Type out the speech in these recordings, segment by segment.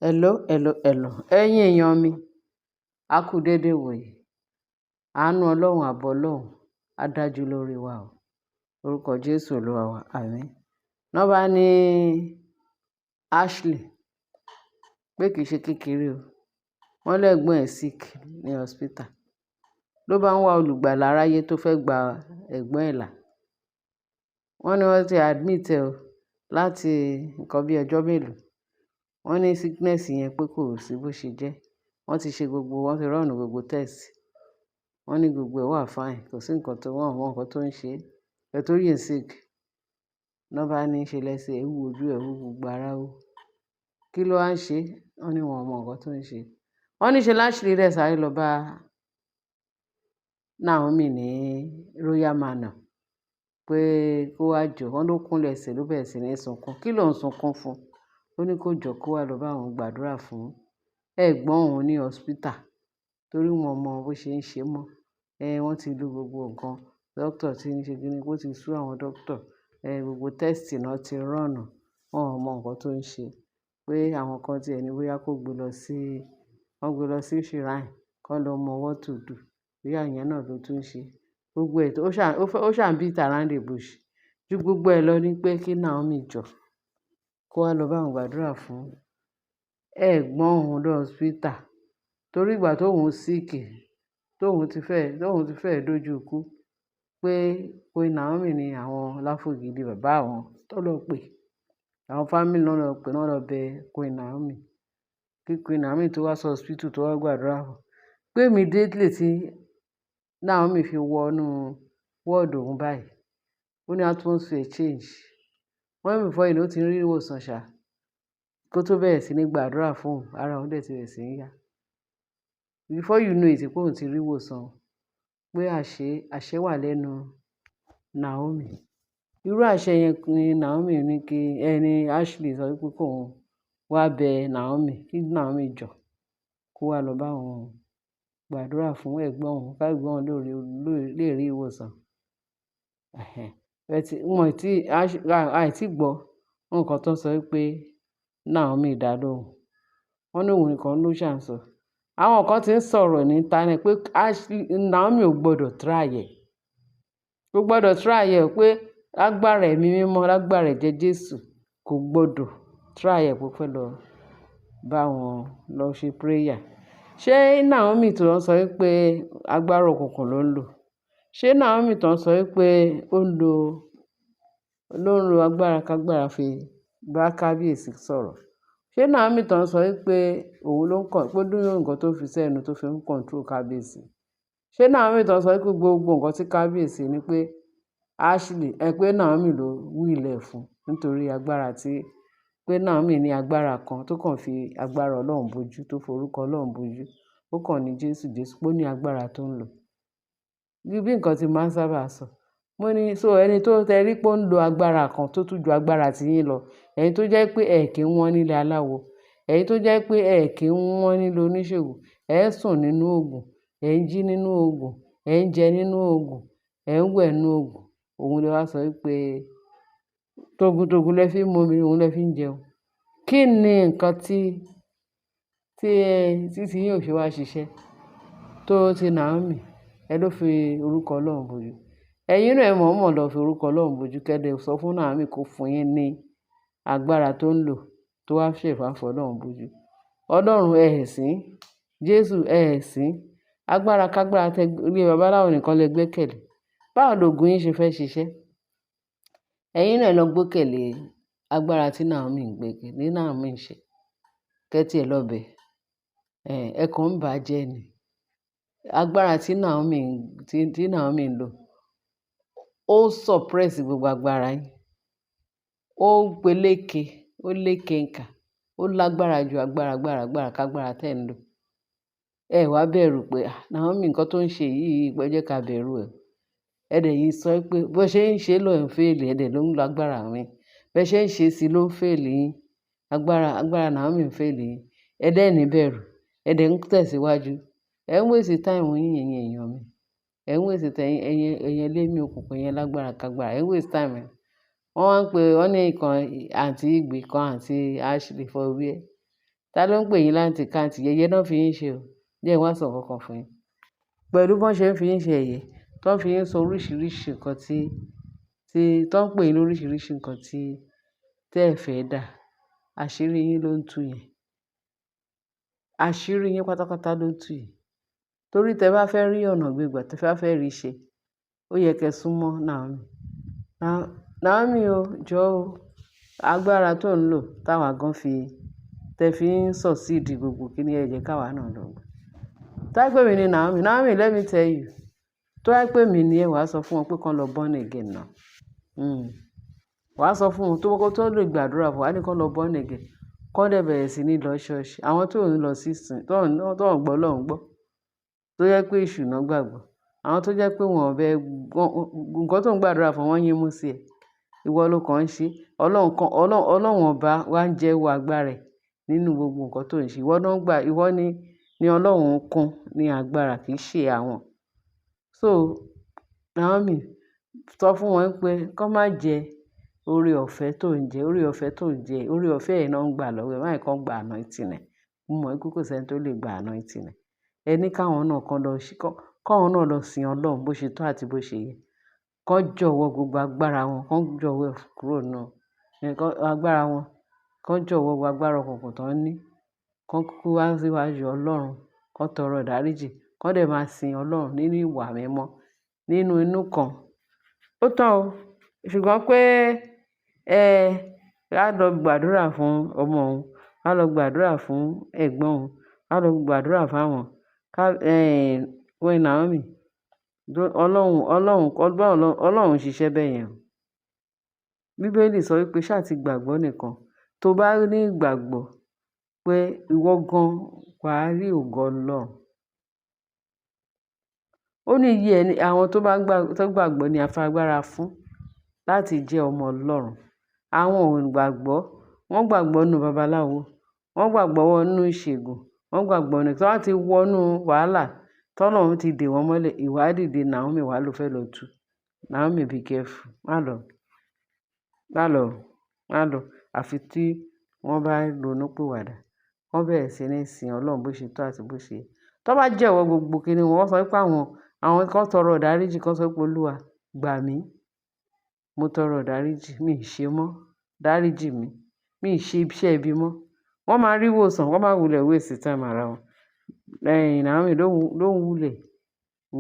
Hello. Ẹ̀yin èèyàn mi, a kú dédé wòyí. Àánú Ọlọ́run, àbọ̀ Ọlọ́run á dájú lórí wa o. Orúkọ Jésù Olúwa wa, àmín. Wọ́n bá ní Ashley pé kìí ṣe kékeré o. Wọ́n lẹ́gbọ́n ẹ̀ sick ní hospital. Ló bá ń wá olùgbàlà aráyé tó fẹ́ gba ẹ̀gbọ́n ẹ̀ là. Wọ́n ní wọ́n ti admit ẹ o láti nǹkan bí ọjọ́ mélòó. Wọ́n ní sickness yẹn pé kò sí bó ṣe jẹ́. Wọ́n ti ṣe gbogbo, wọ́n ti run gbogbo test. Wọ́n ní gbogbo ẹ̀ wà fine, kò sí nǹkan tó wọ́n mọ nǹkan tó ń ṣe. Ẹ tó rí ẹ̀ sick. Wọ́n bá ní ṣe lẹ́sẹ̀ ẹ̀ wú, ojú ẹ̀ wú, gbogbo ara wú. Kí ló wá ń ṣe? Wọ́n ní wọn mọ nǹkan tó ń ṣe. Wọ́n ní ṣe Ashley rẹ̀ sáré lọ bá Naomi ní Royal Manor pé kó wá jọ. Wọ́n ló kúnlẹ̀ ẹsẹ̀ ló bẹ̀rẹ̀ sí ní sunkún. Kí ló ń sunkún fún? Ó ní kó jọ kó wá lọ bá òun gbàdúrà fún ẹ̀gbọ́n òun ní hospital torí wọn mọ bó ṣe ń ṣe mọ́. Wọ́n ti lo gbogbo nǹkan. Doctor ti ń ṣe kíni, ó ti sú àwọn doctor. Gbogbo test náà ti run. Wọn ò mọ nǹkan tó ń ṣe. Pé àwọn kan tí ẹni bóyá kó gbé lọ sí, wọ́n gbé lọ sí shrine, kó lọ mọ what to do. Bóyá ìyẹn náà ló tún ṣe. Gbogbo ẹ̀ ó ṣà ń beat around the bush. Ju gbogbo ẹ̀ lọ ní pé kí Naomi jọ kó wá lọ bá òun gbàdúrà fún ẹ̀gbọ́n òun lọ hospital torí ìgbà tóun sick, tóun ti fẹ́ dójú ikú pé Queen Naomi ni àwọn Láfògìdì bàbá àwọn tó lọ pè. Àwọn family náà lọ pè, náà lọ bẹ Queen Naomi. Kí Queen Naomi tó wá sí hospital tó wá gbàdúrà fún. Pé immediately tí Naomi fi wọnú ward òun báyìí, ó ní atmosphere change. Wọ́n ní before you know ó ti rí ìwòsàn ṣá. Kó tó bẹ̀rẹ̀ sí ní gbàdúrà fún òun, ara òun dẹ̀ ti bẹ̀rẹ̀ sí ní yá. Before you know it, pé òun ti rí ìwòsàn. Pé àṣẹ wà lẹ́nu Naomi. Irú àṣẹ yẹn ni Naomi ní kí ẹni Ashley sọ wípé kó òun wá bẹ Naomi, kí Naomi jọ kó wá lọ bá òun gbàdúrà fún ẹ̀gbọ́n òun, ká ẹ̀gbọ́n òun lè rí ìwòsàn. Àìtí gbọ́ nǹkan tó ń sọ wípé Naomi dá lóhùn. Wọ́n ní òun nìkan ló ṣà ń sọ. Àwọn kan ti ń sọ̀rọ̀ ní internet pé Naomi ò gbọdọ̀ try ẹ̀. Kò gbọdọ̀ try ẹ̀ pé lágbára ẹ̀mí mímọ́, lágbára ẹ̀jẹ̀ Jésù kò gbọdọ̀ try ẹ̀ pé ó fẹ́ lọ bá wọn lọ ṣe prayer. Ṣé Naomi tó ń sọ wípé agbára òkùnkùn ló ń lò? Ṣé Naomi tó ń sọ wípé ó ń lo agbára kágbára fi bá kábíyèsí sọ̀rọ̀? Ṣé Naomi tó ń sọ wípé òun ló ń kàn pé dúró nǹkan tó fi sẹ́nu tó fi ń control kábíyèsí? Ṣé Naomi tó ń sọ wípé gbogbo nǹkan tí kábíyèsí ní pé Ashley pé Naomi ló wílẹ̀ fún nítorí agbára tí pé Naomi ní agbára kan tó kàn fi agbára Ọlọ́run bojú, tó forúkọ Ọlọ́run bojú. Ó kàn ní Jésù pé ó ní agbára tó ń lò. Bí nǹkan tí máa ń sábà sọ. Mo ní so ẹni tó tẹrí pé ó ń lo agbára kan tó tún ju agbára tí yín lọ. Ẹ̀yin tó jẹ́ pé ẹ̀ kí ń wọ́n nílé aláwo. Ẹ̀yin tó jẹ́ pé ẹ̀ kí ń wọ́n nílé oníṣègùn. Ẹ̀ ń sùn nínú òògùn. Ẹ̀ ń jí nínú òògùn. Ẹ̀ ń jẹ nínú òògùn. Ẹ̀ ń wẹ̀ nínú òògùn. Òun lè wá sọ wípé togun lẹ fi ń mu omi, òun lẹ fi ń jẹun. Kí ni nǹkan tí yín ò ṣe wá ṣiṣẹ́ tó ti Naomi? Ẹ ló fi orúkọ Ọlọ́run bojú. Ẹ̀yin náà ẹ mọ̀ọ́mọ̀ lọ fi orúkọ Ọlọ́run bojú kẹ́dẹ̀ sọ fún Naomi kó fún yín ní agbára tó ń lò tó wá ṣèfà fún Ọlọ́run bojú. Ọlọ́run ẹ̀sìn, Jésù ẹ̀sìn, agbára kágbára tẹ ilé babaláwo nìkan lẹ gbẹ́kẹ̀lé. Báwo lògùn yín ṣe fẹ́ ṣiṣẹ́? Ẹ̀yin náà lọ gbẹ́kẹ̀lé agbára tí Naomi ń gbẹ́kẹ̀lé, ní Naomi ń ṣe. Kẹ́tì ẹ lọ́bẹ̀. Ẹ kàn ń bàjẹ́ ni. Agbára tí Naomi ń lò ó suppress gbogbo agbára yín. Ó peléke, ó léke ǹkà, ó lágbára ju agbára kágbára tẹ́ ń lò. Ẹ wá bẹ̀rù pé Naomi nǹkan tó ń ṣe yìí pé jẹ́ ká bẹ̀rù ẹ̀. Ẹ dẹ̀ yìí sọ pé bó ṣe ń ṣe ló ń fail, ẹ dẹ̀ ló ń lo agbára mi. Bẹ́ ṣe ń ṣe sí ló ń fail yín. Agbára Naomi ń fail yín. Ẹ dẹ̀ ní bẹ̀rù. Ẹ dẹ̀ ń tẹ̀síwájú. Ẹ ń waste time yín ẹ̀yin èèyàn mi. Ẹ ń waste time ẹ̀yin ẹlẹ́mìí òkùnkùn yẹn lágbára kágbára. Ẹ ń waste time ẹ̀. Wọ́n wá ń pe wọ́n ní ìkan àǹtí Ìgbè kan àǹtí Ashley for where. Ta ló ń pè yín láǹtì-káǹtì? Yẹ̀yẹ́ náà fi yín ṣe o. Jẹ́ n wá sọ nǹkan kan fún yín. Pẹ̀lú bọ́n ṣe ń fi yín ṣe yẹ̀yẹ́, tọ́n fi yín sọ oríṣiríṣi nǹkan tọ́n ń pè yín lóríṣiríṣi nǹkan tẹ́ ẹ̀ fẹ́ dà. Àṣírí yín ló ń tú yẹn. Àṣírí yín pátápátá ló ń tú yẹn. Torí tẹ bá fẹ́ rí ọ̀nà gbégbà, tẹ bá fẹ́ rí ṣe, ó yẹ kẹ́ súnmọ́ Naomi. Naomi o, jọ̀ọ́ o, agbára tó ń lò táwa gan tẹ fi ń succeed gbogbo kíní ẹ jẹ́ káwa náà lọ gbà. Tó bá jẹ́ pé mi ni Naomi, let me tell you. Tó bá jẹ́ pé mi ni ẹ, wàá sọ fún wọn pé kán lọ born again náà. Wàá sọ fún wọn tó lè gbàdúrà fún, wàá ní kán lọ born again. Kán dẹ̀ bẹ̀rẹ̀ sí ní lọ ṣọ́ọ̀ṣì. Àwọn tó ń lọ sí ìsìn, tó ń gbọ́ Ọlọ́run gbọ́, tó jẹ́ pé èṣù náà gbàgbọ́. Àwọn tó jẹ́ pé nǹkan tó ń gbàdúrà fún wọn yín mú sí ẹ. Ìwọ ló kàn ń ṣe. Ọlọ́run ọba wá ń jẹ́wọ́ agbára ẹ̀ nínú gbogbo nǹkan tó ń ṣe. Ìwọ ni Ọlọ́run ń kún ní agbára, kì í ṣe àwọn. So, Naomi, sọ fún wọn pé kán má jẹ oore ọ̀fẹ́ tó ń jẹ. Oore ọ̀fẹ́ tó ń jẹ, oore ọ̀fẹ́ yẹn náà ń gbà lọ́wọ́ ẹ. Má jẹ́ kán gba anointing ẹ̀. Mo mọ̀ pé kò sẹ́ni tó lè gba anointing ẹ̀. Ẹ ní káwọn náà lọ sin Ọlọ́run bó ṣe tọ́ àti bó ṣe yẹ. Kán jọ̀wọ́ gbogbo agbára wọn, kán jọ̀wọ́ ẹ̀ kúrò nínú agbára wọn. Kán jọ̀wọ́ gbogbo agbára òkùnkùn tán ní. Kán kúkú wá síwájú Ọlọ́run, kán tọrọ ìdáríjì, kán dẹ̀ máa sin Ọlọ́run nínú ìwà mímọ́, nínú inú kan. Ó tán o. Ṣùgbọ́n pé á lọ gbàdúrà fún ọmọ òun, á lọ gbàdúrà fún ẹ̀gbọ́n òun, á lọ gbàdúrà fáwọn. Naomi, Ọlọ́run ṣiṣẹ́ bẹ́ẹ̀ yẹn o. Bíbélì sọ wípé ṣá ti gbàgbọ́ nìkan. Tó bá ní ìgbàgbọ́ pé ìwọ gan wà á rí ògo Ọlọ́run. Ó ní iye àwọn tó gbàgbọ́ ni a fi agbára fún láti jẹ́ ọmọ Ọlọ́run. Àwọn ò gbàgbọ́, wọ́n gbàgbọ́ nínú babaláwo, wọ́n gbàgbọ́ nínú ìṣègùn, wọ́n gbàgbọ́ tí wọ́n ti wọnú wàhálà, tọ́lọ́run ti dè wọ́n mọ́lẹ̀. Ìwà dìde Naomi wá ló fẹ́ lọ tú. Naomi be careful. Má lọ. Àfi tí wọ́n bá ronúpìwàdà. Wọ́n bẹ̀rẹ̀ sí ní sin Ọlọ́run bó ṣe tọ́ àti bó ṣe yẹ. Tó bá jẹ́wọ́ gbogbo kíní wọn, wọ́n sọ pé àwọn kan tọrọ ìdáríjì, kan sọ pé Olúwa gbà mí. Mo tọrọ ìdáríjì, mi ì ṣe mọ́. Dáríjì mi. Mi ì ṣe iṣẹ́ ibi mọ́. Wọ́n máa rí ìwòsàn, wọ́n máa wulẹ̀ waste time ara wọn. Naomi, don't wulẹ̀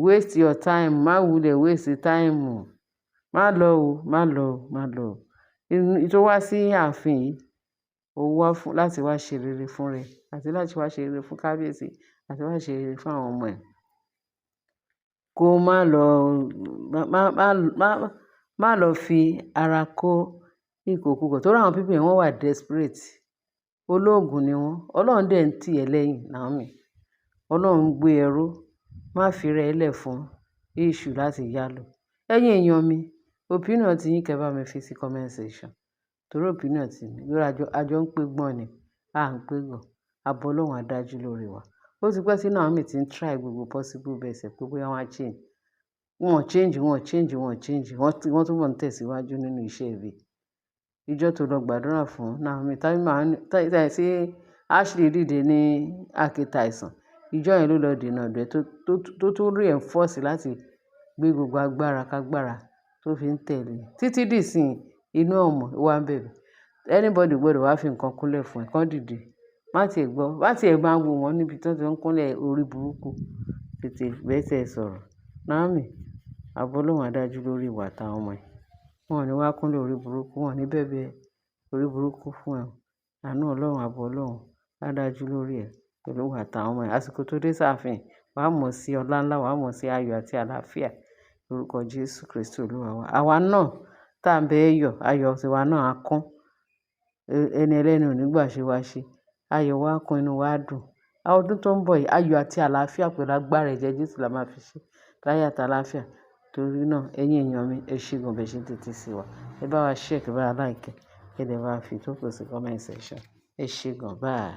waste your time. Má wulẹ̀ waste time. Má lọ o. Tó wá sí ààfin yìí, ó wá láti wá ṣe rere fún rẹ̀, àti láti wá ṣe rere fún kábíyèsí, àti wá ṣe rere fún àwọn ọmọ ẹ̀. Kó má lọ fi ara kó ìkòkúkọ̀. Torí àwọn people yẹn wọ́n wà desperate. Olóògùn ni wọ́n. Ọlọ́run dẹ̀ ń tì ẹ́ lẹ́yìn, Naomi. Ọlọ́run gbé ẹ ró. Má fi rẹ̀ lẹ̀ fún èṣù láti yálò. Ẹ̀yin èèyàn mi, opinion tí yín kẹ́ bá mi fi sí comment section. Torí opinion tí mi, lórí àjọ ń pé gbọ́n ni, à ń pé gọ̀. Ààbò Ọlọ́run á dájú lórí wa. Ó ti pẹ́ tí Naomi ti ń try gbogbo possible best pé bóyá wọ́n á change. Wọ́n change. Wọ́n túbọ̀ ń tẹ̀síwájú nínú iṣẹ́ ibi. Ìjọ́ tó lọ gbàdúrà fún Naomi, tí Ashley dìde ní àkìtà àìsàn. Ìjọ́ yẹn ló lọ dènà dẹ̀ tó tún reinforce láti gbé gbogbo agbára kágbára tó fi ń tẹ̀lé. Títí dìsìn inú ọmọ wa ń bẹ̀bẹ̀. Anybody gbọ́dọ̀ wá fi nǹkan kúnlẹ̀ fún ẹ, kán dìde. Má tiẹ̀ máa wo wọn níbi tí wọ́n ti ń kúnlẹ̀ orí burúkú. Tètè bẹ́sẹ̀ sọ̀rọ̀. Naomi, ààbò Ọlọ́run á dájú lórí ìwà àtàwọn ọmọ ẹ̀. Wọn ò ní wá kúnlẹ̀ orí burúkú, wọn ò ní bẹ̀bẹ̀ orí burúkú fún ẹ. Àánú Ọlọ́run, ààbò Ọlọ́run á dájú lórí ẹ pẹ̀lú ìwà àtàwọn ọmọ ẹ̀. Àsìkò tó dé sáàfin, wàá mọ̀ sí ọlá ńlá, wàá mọ̀ sí ayọ̀ àti àlàáfíà. Lórúkọ Jésù Kristi Olúwa wa. Àwa náà tá ń bẹ ayọ̀ tiwa náà á kún. Ẹni ẹlẹ́ni ò ní gbà ṣe wá ṣe. Ayọ̀ wa kún, inú wa dùn. Ọdún tó ń bọ̀ yìí, ayọ̀ àti àlàáfíà pẹ̀lú agbára ẹ̀jẹ̀ Jésù la máa fi ṣe. Láyọ̀ àti àlàáfíà. Torí náà, ẹ̀yin èèyàn mi, ẹ ṣé gan bẹ́ẹ̀ ṣe ń tètè sí wa. Ẹ bá wa share, ẹ bá wa like, ẹ dẹ̀ bá wa fi tó kù sí comment section. Ẹ ṣé gan. Bye.